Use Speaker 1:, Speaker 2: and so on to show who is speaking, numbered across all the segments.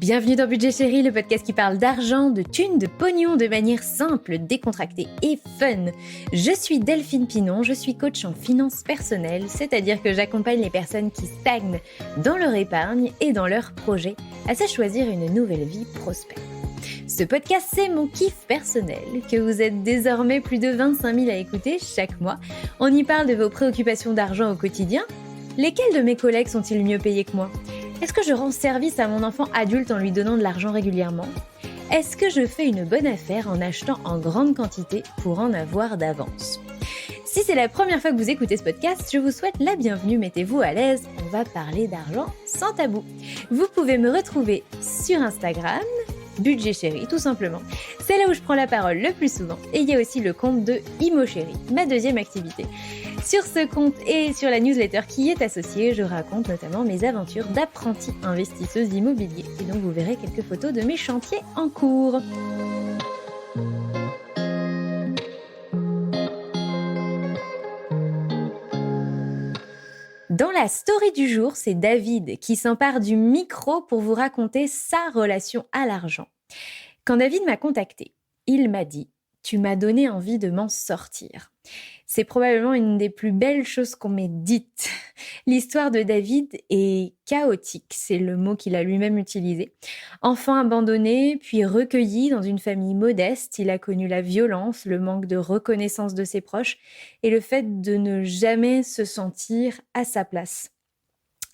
Speaker 1: Bienvenue dans Budget Chéri, le podcast qui parle d'argent, de thunes, de pognon de manière simple, décontractée et fun. Je suis Delphine Pinon, je suis coach en finances personnelles, c'est-à-dire que j'accompagne les personnes qui stagnent dans leur épargne et dans leurs projets à se choisir une nouvelle vie prospère. Ce podcast, c'est mon kiff personnel, que vous êtes désormais plus de 25 000 à écouter chaque mois. On y parle de vos préoccupations d'argent au quotidien. Lesquels de mes collègues sont-ils mieux payés que moi ? Est-ce que je rends service à mon enfant adulte en lui donnant de l'argent régulièrement ? Est-ce que je fais une bonne affaire en achetant en grande quantité pour en avoir d'avance ? Si c'est la première fois que vous écoutez ce podcast, je vous souhaite la bienvenue, mettez-vous à l'aise, on va parler d'argent sans tabou. Vous pouvez me retrouver sur Instagram, Budget Chéri tout simplement. C'est là où je prends la parole le plus souvent. Et il y a aussi le compte de Imo Chéri, ma deuxième activité. Sur ce compte et sur la newsletter qui y est associée, je raconte notamment mes aventures d'apprentie investisseuse immobilier. Et donc vous verrez quelques photos de mes chantiers en cours. Dans la story du jour, c'est David qui s'empare du micro pour vous raconter sa relation à l'argent. Quand David m'a contacté, il m'a dit « Tu m'as donné envie de m'en sortir ». C'est probablement une des plus belles choses qu'on m'ait dites. L'histoire de David est chaotique, c'est le mot qu'il a lui-même utilisé. Enfant abandonné, puis recueilli dans une famille modeste, il a connu la violence, le manque de reconnaissance de ses proches et le fait de ne jamais se sentir à sa place.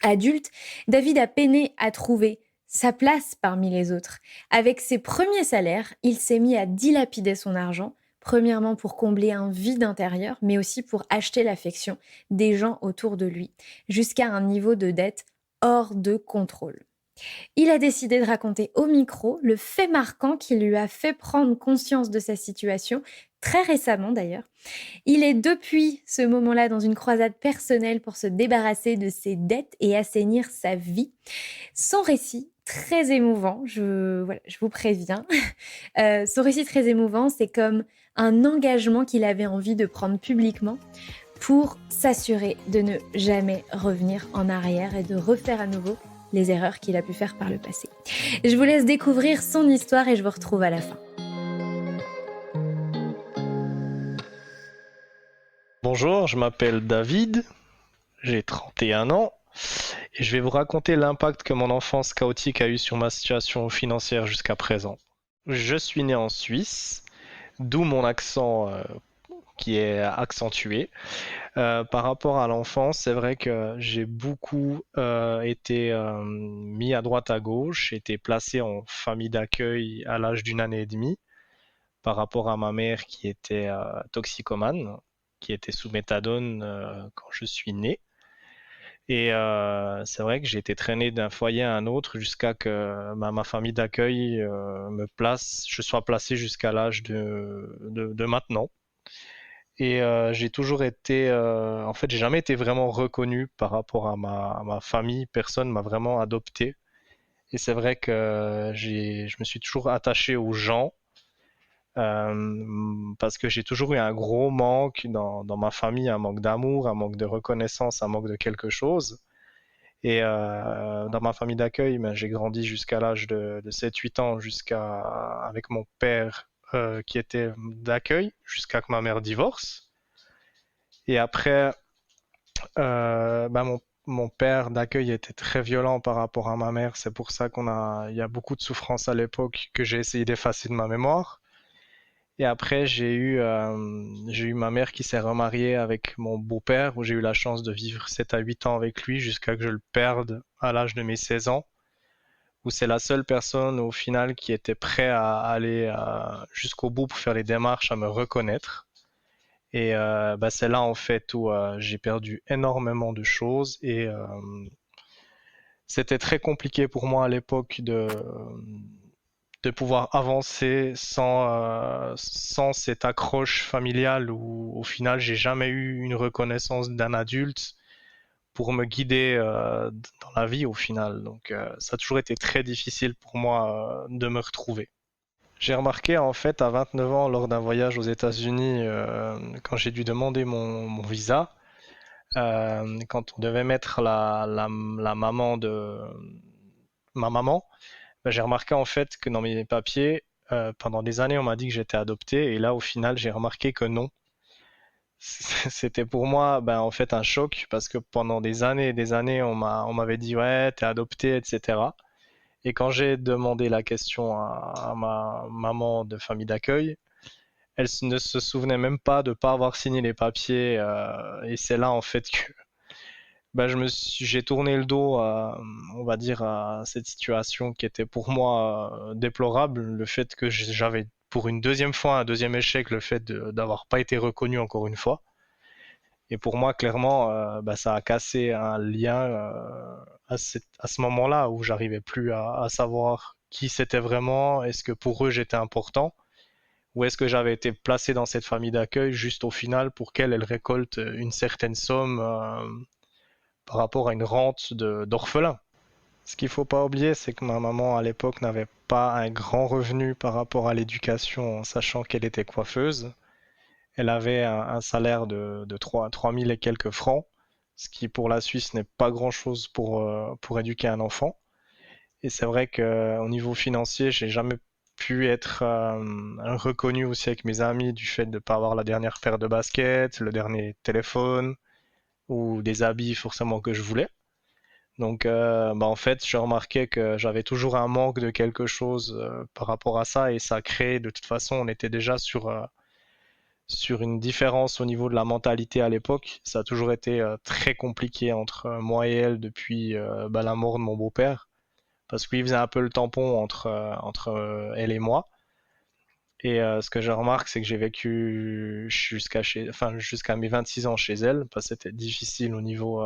Speaker 1: Adulte, David a peiné à trouver sa place parmi les autres. Avec ses premiers salaires, il s'est mis à dilapider son argent, premièrement pour combler un vide intérieur, mais aussi pour acheter l'affection des gens autour de lui, jusqu'à un niveau de dette hors de contrôle. Il a décidé de raconter au micro le fait marquant qui lui a fait prendre conscience de sa situation, très récemment d'ailleurs. Il est depuis ce moment-là dans une croisade personnelle pour se débarrasser de ses dettes et assainir sa vie. Son récit, très émouvant, je vous préviens, son récit très émouvant, c'est comme un engagement qu'il avait envie de prendre publiquement pour s'assurer de ne jamais revenir en arrière et de refaire à nouveau les erreurs qu'il a pu faire par le passé. Je vous laisse découvrir son histoire et je vous retrouve à la fin.
Speaker 2: Bonjour, je m'appelle David, j'ai 31 ans et je vais vous raconter l'impact que mon enfance chaotique a eu sur ma situation financière jusqu'à présent. Je suis né en Suisse, d'où mon accent qui est accentué. Par rapport à l'enfance, c'est vrai que j'ai beaucoup été mis à droite à gauche, j'ai été placé en famille d'accueil à l'âge d'1 année et demie par rapport à ma mère qui était toxicomane, qui était sous méthadone quand je suis né. Et c'est vrai que j'ai été traîné d'un foyer à un autre jusqu'à que ma famille d'accueil je sois placé jusqu'à l'âge de maintenant. Et j'ai toujours été, en fait, j'ai jamais été vraiment reconnu par rapport à ma famille. Personne m'a vraiment adopté. Et c'est vrai que je me suis toujours attaché aux gens parce que j'ai toujours eu un gros manque dans ma famille, un manque d'amour, un manque de reconnaissance, un manque de quelque chose. Et dans ma famille d'accueil, ben, j'ai grandi jusqu'à l'âge de 7-8 ans, avec mon père qui était d'accueil, jusqu'à que ma mère divorce. Et après, ben, mon père d'accueil était très violent par rapport à ma mère. C'est pour ça il y a beaucoup de souffrance à l'époque que j'ai essayé d'effacer de ma mémoire. Et après, j'ai eu ma mère qui s'est remariée avec mon beau-père, où j'ai eu la chance de vivre 7 à 8 ans avec lui jusqu'à que je le perde à l'âge de mes 16 ans, où c'est la seule personne au final qui était prête à aller jusqu'au bout pour faire les démarches, à me reconnaître. Et bah, c'est là en fait où j'ai perdu énormément de choses et c'était très compliqué pour moi à l'époque de pouvoir avancer sans cette accroche familiale où au final j'ai jamais eu une reconnaissance d'un adulte pour me guider dans la vie au final. Donc ça a toujours été très difficile pour moi de me retrouver. J'ai remarqué en fait à 29 ans lors d'un voyage aux États-Unis quand j'ai dû demander mon visa, quand on devait mettre la maman de ma maman, J'ai remarqué en fait que dans mes papiers, pendant des années, on m'a dit que j'étais adopté, et là, au final, j'ai remarqué que non. C'était pour moi, en fait, un choc parce que pendant des années et des années, on m'avait dit ouais, t'es adopté, etc. Et quand j'ai demandé la question à ma maman de famille d'accueil, ne se souvenait même pas de pas avoir signé les papiers. Et c'est là en fait que j'ai tourné le dos à, on va dire, à cette situation qui était pour moi déplorable. Le fait que j'avais pour une deuxième fois un deuxième échec, le fait d'avoir pas été reconnu encore une fois. Et pour moi, clairement, ça a cassé un lien à ce moment-là où j'arrivais plus à savoir qui c'était vraiment, est-ce que pour eux j'étais important, ou est-ce que j'avais été placé dans cette famille d'accueil juste au final pour qu'elle elle récolte une certaine somme par rapport à une rente d'orphelin. Ce qu'il faut pas oublier, c'est que ma maman à l'époque n'avait pas un grand revenu par rapport à l'éducation, en sachant qu'elle était coiffeuse. Elle avait un salaire de 3 000 et quelques francs, ce qui pour la Suisse n'est pas grand-chose pour éduquer un enfant. Et c'est vrai qu'au niveau financier, j'ai jamais pu être reconnu aussi avec mes amis du fait de ne pas avoir la dernière paire de baskets, le dernier téléphone ou des habits forcément que je voulais. Donc, en fait, je remarquais que j'avais toujours un manque de quelque chose par rapport à ça, et ça créait, de toute façon, on était déjà sur une différence au niveau de la mentalité à l'époque. Ça a toujours été très compliqué entre moi et elle depuis la mort de mon beau-père, parce qu'il faisait un peu le tampon entre elle et moi. Et ce que je remarque, c'est que j'ai vécu jusqu'à mes 26 ans chez elle, parce que c'était difficile au niveau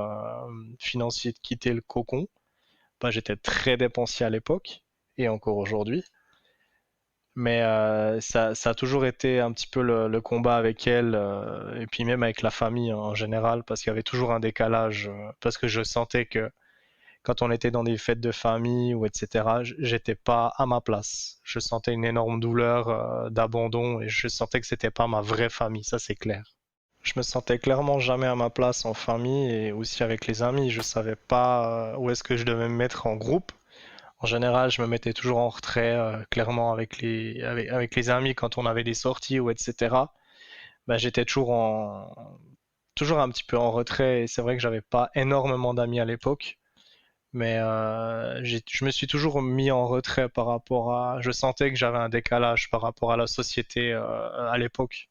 Speaker 2: financier de quitter le cocon. J'étais très dépensier à l'époque, et encore aujourd'hui. Mais ça a toujours été un petit peu le combat avec elle, et puis même avec la famille en général, parce qu'il y avait toujours un décalage, parce que je sentais que quand on était dans des fêtes de famille ou etc., j'étais pas à ma place. Je sentais une énorme douleur d'abandon, et je sentais que c'était pas ma vraie famille, ça c'est clair. Je me sentais clairement jamais à ma place en famille et aussi avec les amis. Je savais pas où est-ce que je devais me mettre en groupe. En général, je me mettais toujours en retrait, clairement avec les amis quand on avait des sorties ou etc. J'étais toujours un petit peu en retrait, et c'est vrai que j'avais pas énormément d'amis à l'époque, mais je me suis toujours mis en retrait par rapport à. Je sentais que j'avais un décalage par rapport à la société à l'époque.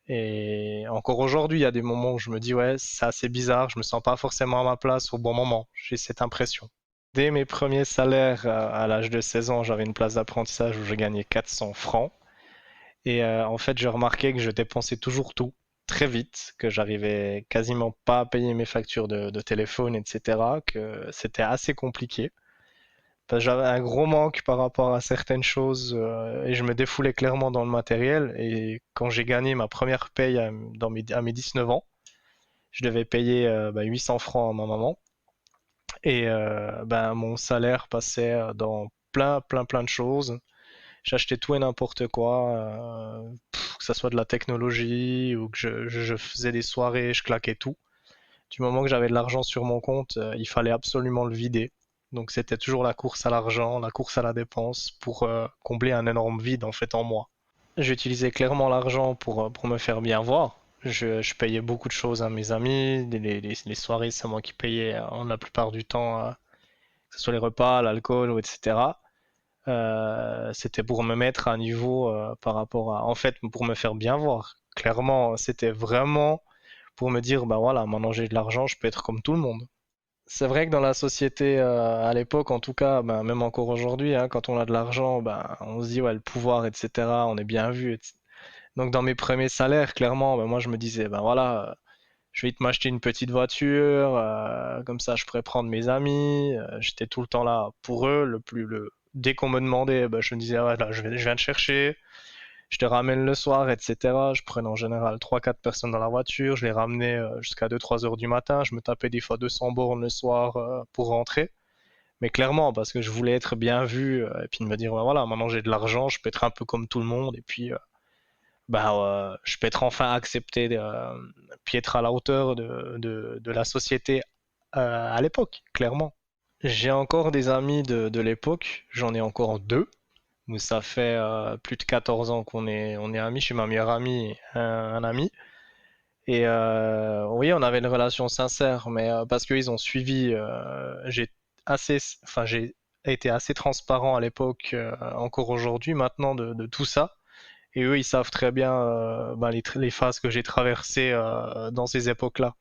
Speaker 2: Et encore aujourd'hui, il y a des moments où je me dis ouais, c'est assez bizarre, je me sens pas forcément à ma place au bon moment. J'ai cette impression. Dès mes premiers salaires, à l'âge de 16 ans, j'avais une place d'apprentissage où je gagnais 400 francs. Et en fait, je remarquais que je dépensais toujours tout très vite, que j'arrivais quasiment pas à payer mes factures de téléphone, etc., que c'était assez compliqué. J'avais un gros manque par rapport à certaines choses, et je me défoulais clairement dans le matériel. Et quand j'ai gagné ma première paye à mes 19 ans, je devais payer 800 francs à ma maman. Et mon salaire passait dans plein de choses. J'achetais tout et n'importe quoi, que ça soit de la technologie ou que je faisais des soirées, je claquais tout. Du moment que j'avais de l'argent sur mon compte, il fallait absolument le vider. Donc c'était toujours la course à l'argent, la course à la dépense pour combler un énorme vide en fait en moi. J'utilisais clairement l'argent pour me faire bien voir. Je payais beaucoup de choses à mes amis, les soirées c'est moi qui payais la plupart du temps, que ce soit les repas, l'alcool, ou etc. C'était pour me mettre à un niveau par rapport à, en fait, pour me faire bien voir. Clairement, c'était vraiment pour me dire, ben voilà, maintenant j'ai de l'argent, je peux être comme tout le monde. C'est vrai que dans la société à l'époque, en tout cas, même encore aujourd'hui, hein, quand on a de l'argent, on se dit ouais, le pouvoir, etc. On est bien vu. Donc dans mes premiers salaires, clairement, moi je me disais, ben voilà, je vais m'acheter une petite voiture, comme ça je pourrais prendre mes amis. J'étais tout le temps là pour eux. Dès qu'on me demandait, je me disais, ouais, là, je viens te chercher, je te ramène le soir, etc. Je prenais en général 3 4 personnes dans la voiture, je les ramenais jusqu'à 2 3 heures du matin. Je me tapais des fois 200 bornes le soir pour rentrer. Mais clairement, parce que je voulais être bien vu, et puis de me dire, ouais, voilà, maintenant j'ai de l'argent, je peux être un peu comme tout le monde, et puis je peux être enfin accepté, puis être à la hauteur de la société à l'époque, clairement. J'ai encore des amis de l'époque, j'en ai encore deux, où ça fait plus de 14 ans on est amis, je suis ma meilleure amie, et un ami. Et oui, on avait une relation sincère, mais parce qu'ils ont suivi, j'ai été assez transparent à l'époque, encore aujourd'hui, maintenant de tout ça. Et eux, ils savent très bien ben, les phases que j'ai traversées dans ces époques-là,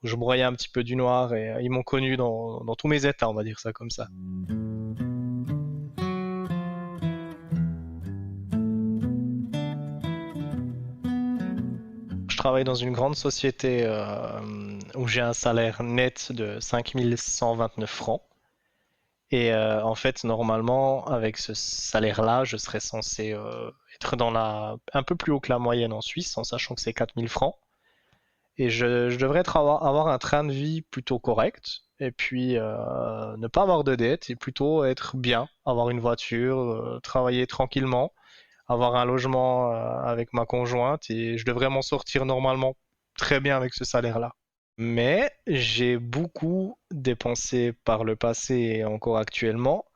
Speaker 2: où je broyais un petit peu du noir et ils m'ont connu dans tous mes états, on va dire ça comme ça. Je travaille dans une grande société où j'ai un salaire net de 5 129 francs. Et en fait, normalement, avec ce salaire-là, je serais censé être un peu plus haut que la moyenne en Suisse, en sachant que c'est 4000 francs. Et je devrais avoir un train de vie plutôt correct, et puis ne pas avoir de dettes, et plutôt être bien, avoir une voiture, travailler tranquillement, avoir un logement avec ma conjointe, et je devrais m'en sortir normalement très bien avec ce salaire-là. Mais j'ai beaucoup dépensé par le passé et encore actuellement.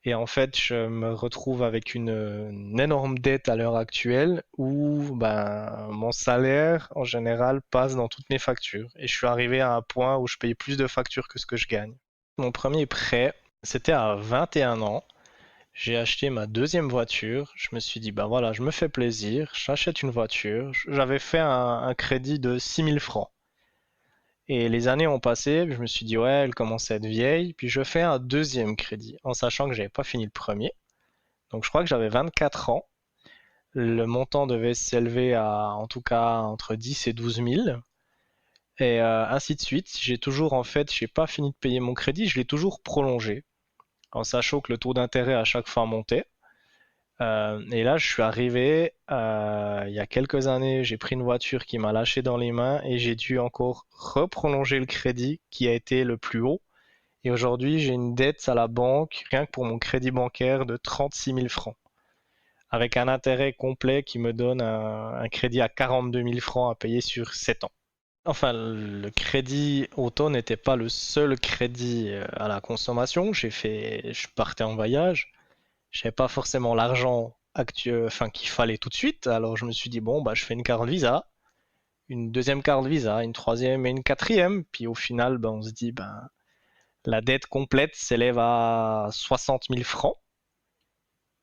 Speaker 2: Et en fait, je me retrouve avec une énorme dette à l'heure actuelle où ben, mon salaire, en général, passe dans toutes mes factures. Et je suis arrivé à un point où je paye plus de factures que ce que je gagne. Mon premier prêt, c'était à 21 ans. J'ai acheté ma deuxième voiture. Je me suis dit, ben voilà, je me fais plaisir, j'achète une voiture. J'avais fait un crédit de 6000 francs. Et les années ont passé, je me suis dit, ouais, elle commence à être vieille. Puis je fais un deuxième crédit, en sachant que j'avais pas fini le premier. Donc je crois que j'avais 24 ans. Le montant devait s'élever à, en tout cas, entre 10 et 12 000. Et ainsi de suite. J'ai toujours, en fait, j'ai pas fini de payer mon crédit, je l'ai toujours prolongé, en sachant que le taux d'intérêt à chaque fois montait. Et là, je suis arrivé, il y a quelques années, j'ai pris une voiture qui m'a lâché dans les mains et j'ai dû encore reprolonger le crédit qui a été le plus haut. Et aujourd'hui, j'ai une dette à la banque, rien que pour mon crédit bancaire, de 36 000 francs, avec un intérêt complet qui me donne un crédit à 42 000 francs à payer sur 7 ans. Enfin, le crédit auto n'était pas le seul crédit à la consommation. Je partais en voyage, j'avais pas forcément l'argent actuel, enfin qu'il fallait tout de suite. Alors je me suis dit bon bah je fais une carte Visa, une deuxième carte Visa, une troisième et une quatrième. Puis au final, ben, on se dit ben la dette complète s'élève à 60 000 francs.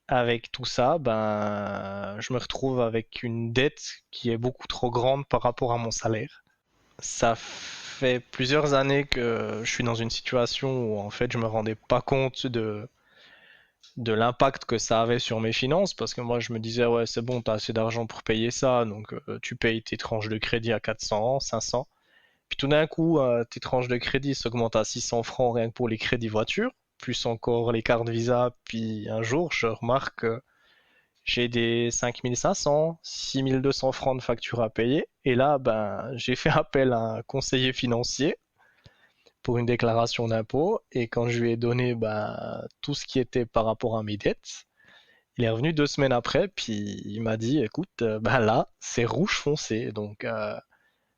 Speaker 2: Avec tout ça, ben je me retrouve avec une dette qui est beaucoup trop grande par rapport à mon salaire. Ça fait plusieurs années que je suis dans une situation où en fait je me rendais pas compte de l'impact que ça avait sur mes finances, parce que moi je me disais ouais c'est bon, t'as assez d'argent pour payer ça, donc tu payes tes tranches de crédit à 400, 500, puis tout d'un coup tes tranches de crédit s'augmentent à 600 francs rien que pour les crédits voitures, plus encore les cartes Visa, puis un jour je remarque que j'ai des 5500, 6200 francs de factures à payer, et là ben j'ai fait appel à un conseiller financier pour une déclaration d'impôt, et quand je lui ai donné ben, tout ce qui était par rapport à mes dettes, il est revenu 2 semaines après, puis il m'a dit, écoute, ben là, c'est rouge foncé, donc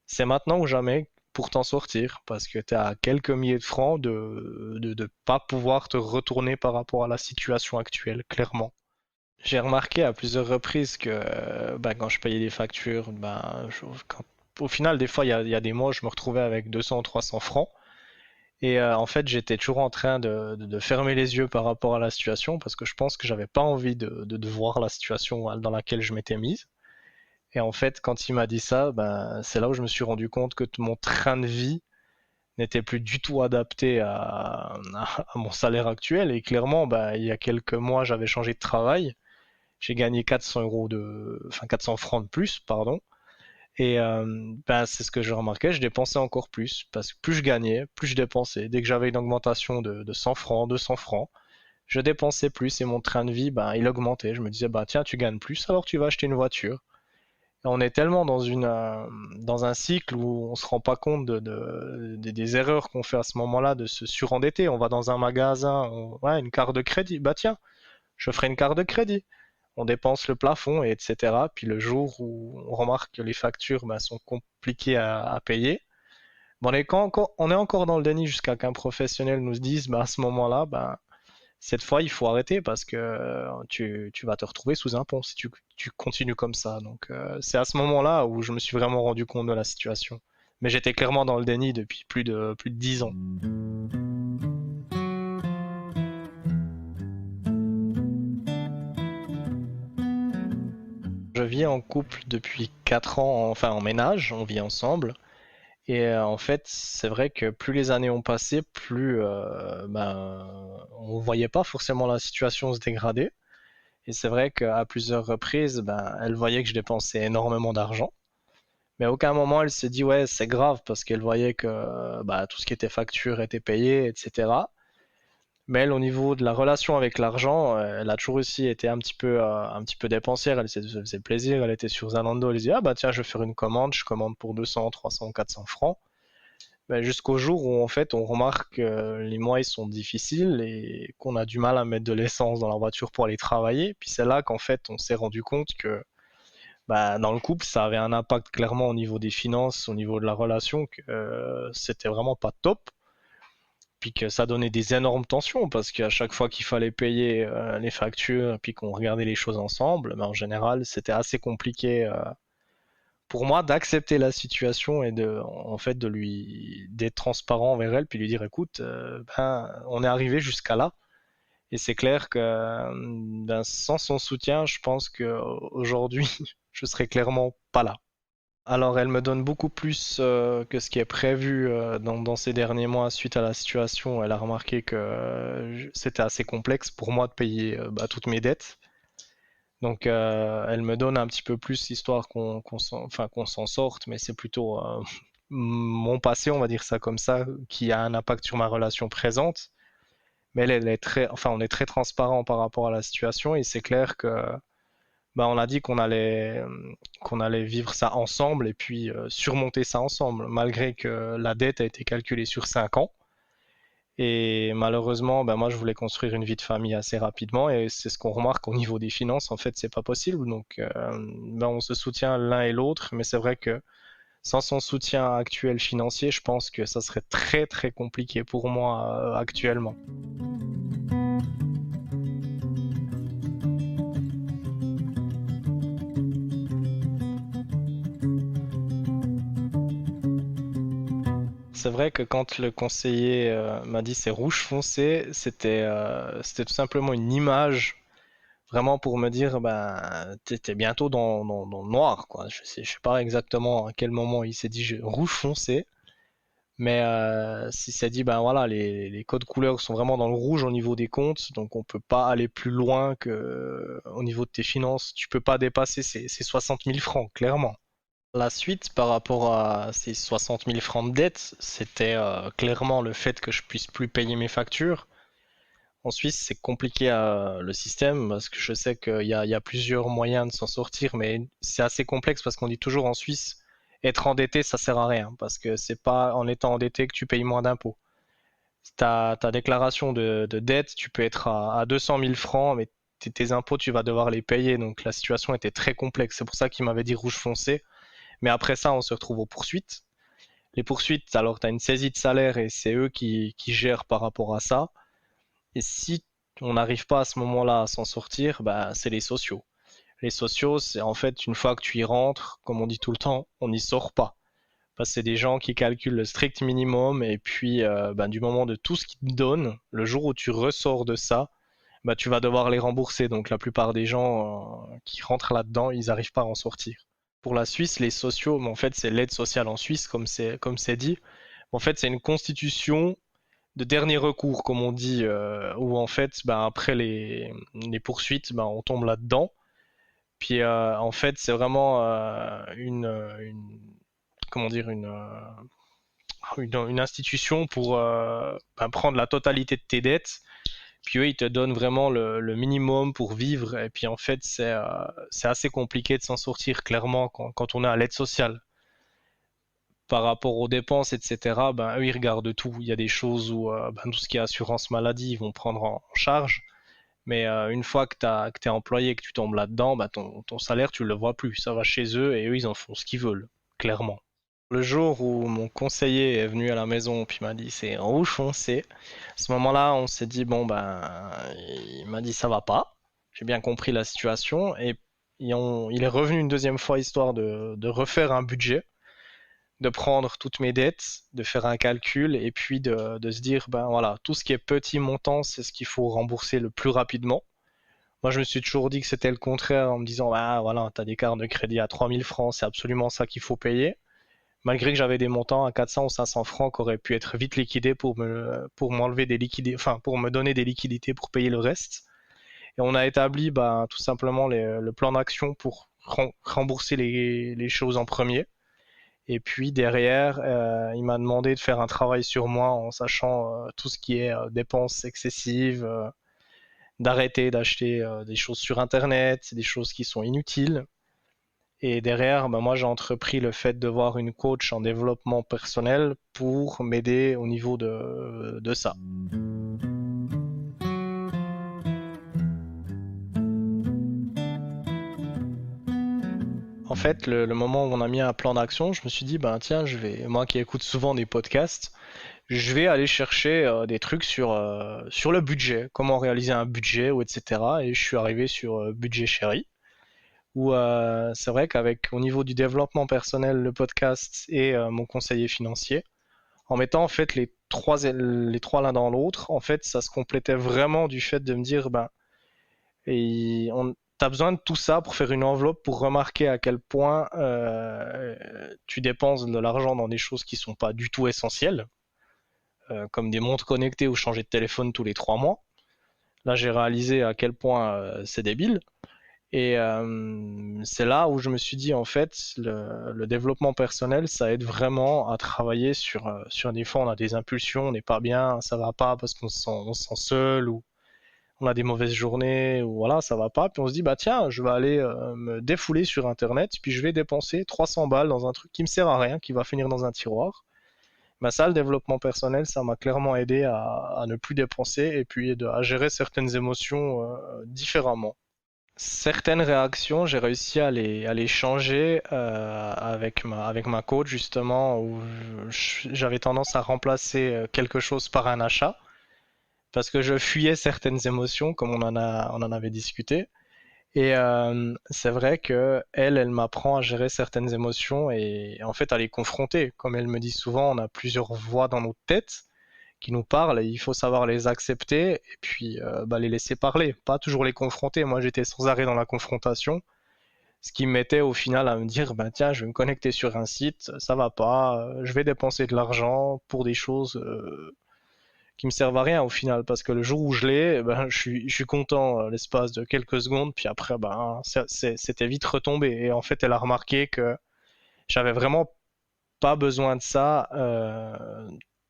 Speaker 2: c'est maintenant ou jamais pour t'en sortir, parce que tu as quelques milliers de francs de pas pouvoir te retourner par rapport à la situation actuelle, clairement. J'ai remarqué à plusieurs reprises que ben, quand je payais des factures, ben, au final, des fois, il y a des mois, je me retrouvais avec 200 ou 300 francs. Et en fait, j'étais toujours en train de fermer les yeux par rapport à la situation parce que je pense que j'avais pas envie de voir la situation dans laquelle je m'étais mise. Et en fait, quand il m'a dit ça, ben, c'est là où je me suis rendu compte que mon train de vie n'était plus du tout adapté à mon salaire actuel. Et clairement, ben, il y a quelques mois, j'avais changé de travail. J'ai gagné 400 francs de plus, pardon. Et ben, c'est ce que je remarquais, je dépensais encore plus, parce que plus je gagnais, plus je dépensais. Dès que j'avais une augmentation de 100 francs, 200 francs, je dépensais plus et mon train de vie, ben, il augmentait. Je me disais, bah tiens, tu gagnes plus, alors tu vas acheter une voiture. Et on est tellement dans un cycle où on se rend pas compte des erreurs qu'on fait à ce moment-là, de se surendetter. On va dans un magasin, ouais, une carte de crédit, bah tiens, je ferai une carte de crédit, on dépense le plafond, et etc. Puis le jour où on remarque que les factures ben, sont compliquées à payer, Bon, on est encore dans le déni jusqu'à qu'un professionnel nous dise, bah, à ce moment-là, bah, cette fois, il faut arrêter parce que tu vas te retrouver sous un pont si tu continues comme ça. Donc, c'est à ce moment-là où je me suis vraiment rendu compte de la situation. Mais j'étais clairement dans le déni depuis plus de 10 ans. Je vis en couple depuis 4 ans, enfin en ménage, on vit ensemble. Et en fait, c'est vrai que plus les années ont passé, plus on voyait pas forcément la situation se dégrader. Et c'est vrai qu'à plusieurs reprises, ben, elle voyait que je dépensais énormément d'argent. Mais à aucun moment elle s'est dit ouais c'est grave parce qu'elle voyait que bah, tout ce qui était facture était payé, etc. Mais elle, au niveau de la relation avec l'argent, elle a toujours aussi été un petit peu dépensière. Elle se faisait plaisir. Elle était sur Zalando. Elle disait ah bah tiens je vais faire une commande. Je commande pour 200, 300, 400 francs. Ben, jusqu'au jour où en fait on remarque que les mois ils sont difficiles et qu'on a du mal à mettre de l'essence dans la voiture pour aller travailler. Puis c'est là qu'en fait on s'est rendu compte que bah, dans le couple ça avait un impact clairement au niveau des finances, au niveau de la relation, que c'était vraiment pas top. Puis que ça donnait des énormes tensions parce qu'à chaque fois qu'il fallait payer les factures, puis qu'on regardait les choses ensemble, ben, en général c'était assez compliqué pour moi d'accepter la situation et en fait d'être transparent envers elle puis lui dire écoute ben on est arrivé jusqu'à là et c'est clair que ben, sans son soutien je pense que aujourd'hui je serais clairement pas là. Alors elle me donne beaucoup plus que ce qui est prévu dans ces derniers mois suite à la situation. Elle a remarqué que c'était assez complexe pour moi de payer bah, toutes mes dettes. Donc elle me donne un petit peu plus histoire qu'on s'en sorte, mais c'est plutôt mon passé, on va dire ça comme ça, qui a un impact sur ma relation présente. Mais elle est on est très transparent par rapport à la situation et c'est clair que bah, on a dit qu'on allait vivre ça ensemble et puis surmonter ça ensemble, malgré que la dette a été calculée sur 5 ans. Et malheureusement, ben moi, je voulais construire une vie de famille assez rapidement et c'est ce qu'on remarque au niveau des finances. En fait, c'est pas possible. Donc, ben, on se soutient l'un et l'autre, mais c'est vrai que sans son soutien actuel financier, je pense que ça serait très très compliqué pour moi actuellement. C'est vrai que quand le conseiller m'a dit c'est rouge foncé, c'était tout simplement une image vraiment pour me dire ben t'es bientôt dans le noir quoi. Je sais pas exactement à quel moment il s'est dit rouge foncé, mais s'il s'est dit ben voilà les codes couleurs sont vraiment dans le rouge au niveau des comptes, donc on peut pas aller plus loin que au niveau de tes finances, tu peux pas dépasser ces 60 000 francs clairement. La suite par rapport à ces 60 000 francs de dette, c'était clairement le fait que je puisse plus payer mes factures. En Suisse, c'est compliqué le système parce que je sais qu'il y a plusieurs moyens de s'en sortir, mais c'est assez complexe parce qu'on dit toujours en Suisse, être endetté, ça sert à rien parce que c'est pas en étant endetté que tu payes moins d'impôts. Ta déclaration de dette, tu peux être à 200 000 francs, mais tes impôts, tu vas devoir les payer. Donc la situation était très complexe. C'est pour ça qu'il m'avait dit rouge foncé. Mais après ça, on se retrouve aux poursuites. Les poursuites, alors tu as une saisie de salaire et c'est eux qui gèrent par rapport à ça. Et si on n'arrive pas à ce moment-là à s'en sortir, bah, c'est les sociaux. Les sociaux, c'est en fait une fois que tu y rentres, comme on dit tout le temps, on n'y sort pas. Parce que c'est des gens qui calculent le strict minimum et puis bah, du moment de tout ce qu'ils te donnent, le jour où tu ressors de ça, bah, tu vas devoir les rembourser. Donc la plupart des gens qui rentrent là-dedans, ils n'arrivent pas à en sortir. Pour la Suisse, les sociaux, mais en fait c'est l'aide sociale en Suisse, comme c'est dit. En fait, c'est une constitution de dernier recours, comme on dit, où en fait, ben, après les poursuites, ben, on tombe là-dedans. Puis en fait, c'est vraiment comment dire, une institution pour ben, prendre la totalité de tes dettes. Puis eux, ils te donnent vraiment le minimum pour vivre. Et puis en fait, c'est assez compliqué de s'en sortir clairement quand on est à l'aide sociale par rapport aux dépenses, etc., ben, eux, ils regardent tout. Il y a des choses où ben, tout ce qui est assurance maladie, ils vont prendre en charge. Mais une fois que tu es employé et que tu tombes là-dedans, ben, ton salaire, tu ne le vois plus. Ça va chez eux et eux, ils en font ce qu'ils veulent, clairement. Le jour où mon conseiller est venu à la maison puis m'a dit c'est rouge foncé, à ce moment-là, on s'est dit bon ben, il m'a dit ça va pas. J'ai bien compris la situation et il est revenu une deuxième fois histoire de refaire un budget, de prendre toutes mes dettes, de faire un calcul et puis de se dire ben voilà, tout ce qui est petit montant, c'est ce qu'il faut rembourser le plus rapidement. Moi, je me suis toujours dit que c'était le contraire en me disant ah voilà, t'as des cartes de crédit à 3000 francs, c'est absolument ça qu'il faut payer malgré que j'avais des montants à 400 ou 500 francs qui auraient pu être vite liquidés pour m'enlever des liquidités, enfin pour me donner des liquidités pour payer le reste. Et on a établi bah, tout simplement le plan d'action pour rembourser les choses en premier. Et puis derrière, il m'a demandé de faire un travail sur moi en sachant tout ce qui est dépenses excessives, d'arrêter d'acheter des choses sur Internet, des choses qui sont inutiles. Et derrière, ben moi, j'ai entrepris le fait de voir une coach en développement personnel pour m'aider au niveau de ça. En fait, le moment où on a mis un plan d'action, je me suis dit, ben tiens, moi qui écoute souvent des podcasts, je vais aller chercher des trucs sur le budget, comment réaliser un budget, ou etc. Et je suis arrivé sur Budget Chéri où c'est vrai qu'avec au niveau du développement personnel, le podcast et mon conseiller financier, en mettant en fait les trois l'un dans l'autre, en fait, ça se complétait vraiment du fait de me dire, ben, t'as besoin de tout ça pour faire une enveloppe pour remarquer à quel point tu dépenses de l'argent dans des choses qui sont pas du tout essentielles, comme des montres connectées ou changer de téléphone tous les 3 mois. Là, j'ai réalisé à quel point c'est débile. Et c'est là où je me suis dit, en fait, le développement personnel, ça aide vraiment à travailler sur des fois, on a des impulsions, on n'est pas bien, ça va pas parce qu'on se sent seul ou on a des mauvaises journées ou voilà, ça va pas. Puis on se dit, bah tiens, je vais aller me défouler sur Internet, puis je vais dépenser 300 balles dans un truc qui me sert à rien, qui va finir dans un tiroir. Bah ça, le développement personnel, ça m'a clairement aidé à ne plus dépenser et puis à gérer certaines émotions différemment. Certaines réactions, j'ai réussi à les changer avec ma coach justement, où j'avais tendance à remplacer quelque chose par un achat, parce que je fuyais certaines émotions, comme on en avait discuté. Et c'est vrai que elle m'apprend à gérer certaines émotions et en fait à les confronter. Comme elle me dit souvent, on a plusieurs voix dans notre tête qui nous parlent et il faut savoir les accepter et puis bah, les laisser parler, pas toujours les confronter. Moi, j'étais sans arrêt dans la confrontation, ce qui me mettait au final à me dire, bah, tiens, je vais me connecter sur un site, ça va pas, je vais dépenser de l'argent pour des choses qui me servent à rien au final, parce que le jour où je l'ai, eh ben, je suis content l'espace de quelques secondes, puis après, ben, c'était vite retombé. Et en fait, elle a remarqué que j'avais vraiment pas besoin de ça.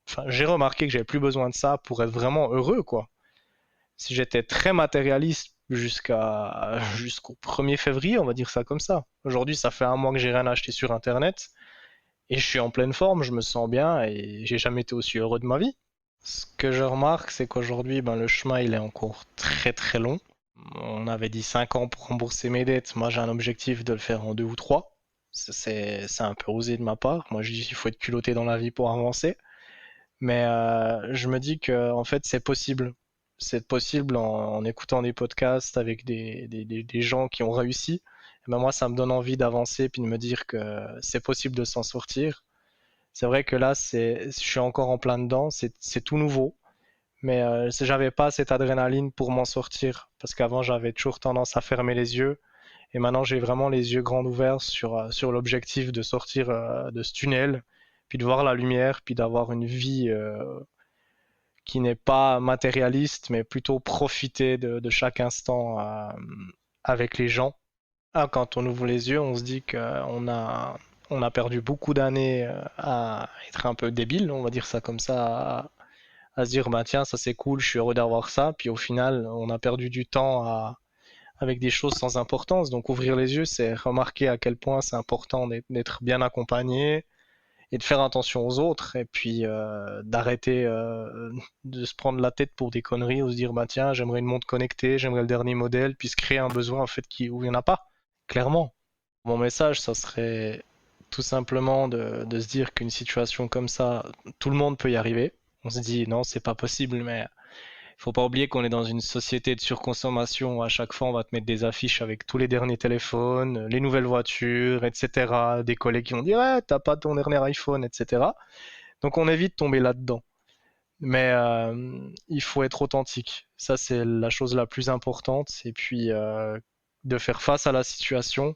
Speaker 2: Enfin, j'ai remarqué que j'avais plus besoin de ça pour être vraiment heureux, quoi. Si j'étais très matérialiste jusqu'au 1er février, on va dire ça comme ça. Aujourd'hui, ça fait un mois que j'ai rien acheté sur Internet et je suis en pleine forme, je me sens bien et j'ai jamais été aussi heureux de ma vie. Ce que je remarque, c'est qu'aujourd'hui, ben, le chemin, il est encore très très long. On avait dit 5 ans pour rembourser mes dettes. Moi, j'ai un objectif de le faire en 2 ou 3. C'est un peu osé de ma part. Moi, je dis qu'il faut être culotté dans la vie pour avancer. Mais je me dis que en fait, c'est possible. C'est possible en écoutant des podcasts avec des gens qui ont réussi. Et ben moi, ça me donne envie d'avancer puis de me dire que c'est possible de s'en sortir. C'est vrai que là, je suis encore en plein dedans, c'est tout nouveau, mais j'avais pas cette adrénaline pour m'en sortir, parce qu'avant j'avais toujours tendance à fermer les yeux, et maintenant j'ai vraiment les yeux grands ouverts sur l'objectif de sortir de ce tunnel, puis de voir la lumière, puis d'avoir une vie qui n'est pas matérialiste, mais plutôt profiter de chaque instant avec les gens. Ah, quand on ouvre les yeux, on se dit qu'on a perdu beaucoup d'années à être un peu débile, on va dire ça comme ça, à se dire bah tiens, ça c'est cool, je suis heureux d'avoir ça, puis au final, on a perdu du temps avec des choses sans importance. Donc ouvrir les yeux, c'est remarquer à quel point c'est important d'être bien accompagné et de faire attention aux autres, et puis d'arrêter de se prendre la tête pour des conneries ou se dire bah tiens, j'aimerais une montre connectée, j'aimerais le dernier modèle, puis se créer un besoin en fait où il n'y en a pas. Clairement. Mon message, ça serait tout simplement de se dire qu'une situation comme ça, tout le monde peut y arriver. On se dit non, c'est pas possible, mais il faut pas oublier qu'on est dans une société de surconsommation où à chaque fois on va te mettre des affiches avec tous les derniers téléphones, les nouvelles voitures, etc. Des collègues qui vont dire ouais, t'as pas ton dernier iPhone, etc. Donc on évite de tomber là-dedans. Mais il faut être authentique. Ça, c'est la chose la plus importante. Et puis de faire face à la situation,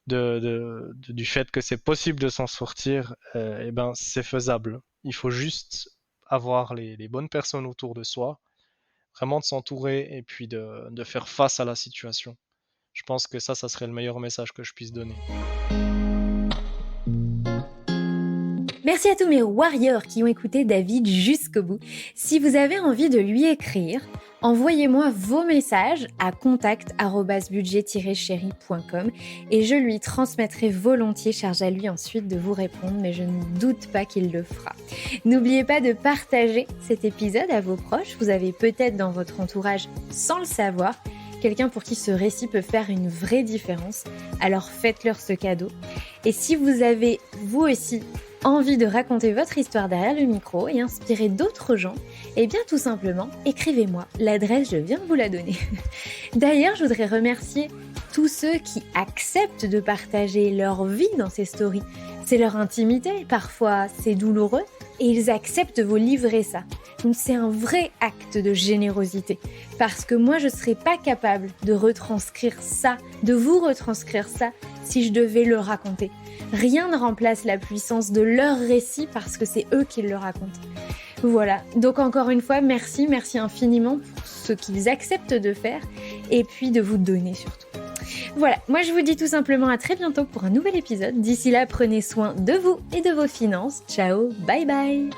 Speaker 2: du fait que c'est possible de s'en sortir, et ben c'est faisable. Il faut juste avoir les bonnes personnes autour de soi, vraiment de s'entourer et puis de faire face à la situation. Je pense que ça serait le meilleur message que je puisse donner.
Speaker 1: Merci à tous mes warriors qui ont écouté David jusqu'au bout. Si vous avez envie de lui écrire, envoyez-moi vos messages à contact@budget-chéri.com et je lui transmettrai volontiers, charge à lui ensuite de vous répondre, mais je ne doute pas qu'il le fera. N'oubliez pas de partager cet épisode à vos proches. Vous avez peut-être dans votre entourage, sans le savoir, quelqu'un pour qui ce récit peut faire une vraie différence. Alors faites-leur ce cadeau. Et si vous avez, vous aussi, envie de raconter votre histoire derrière le micro et inspirer d'autres gens, eh bien tout simplement, écrivez-moi. L'adresse, je viens de vous la donner. D'ailleurs, je voudrais remercier tous ceux qui acceptent de partager leur vie dans ces stories. C'est leur intimité, parfois c'est douloureux, et ils acceptent de vous livrer ça. Donc c'est un vrai acte de générosité. Parce que moi, je ne serais pas capable de retranscrire ça, de vous retranscrire ça, si je devais le raconter. Rien ne remplace la puissance de leur récit parce que c'est eux qui le racontent. Voilà, donc encore une fois, merci infiniment pour ce qu'ils acceptent de faire et puis de vous donner surtout. Voilà, moi je vous dis tout simplement à très bientôt pour un nouvel épisode. D'ici là, prenez soin de vous et de vos finances. Ciao, bye bye.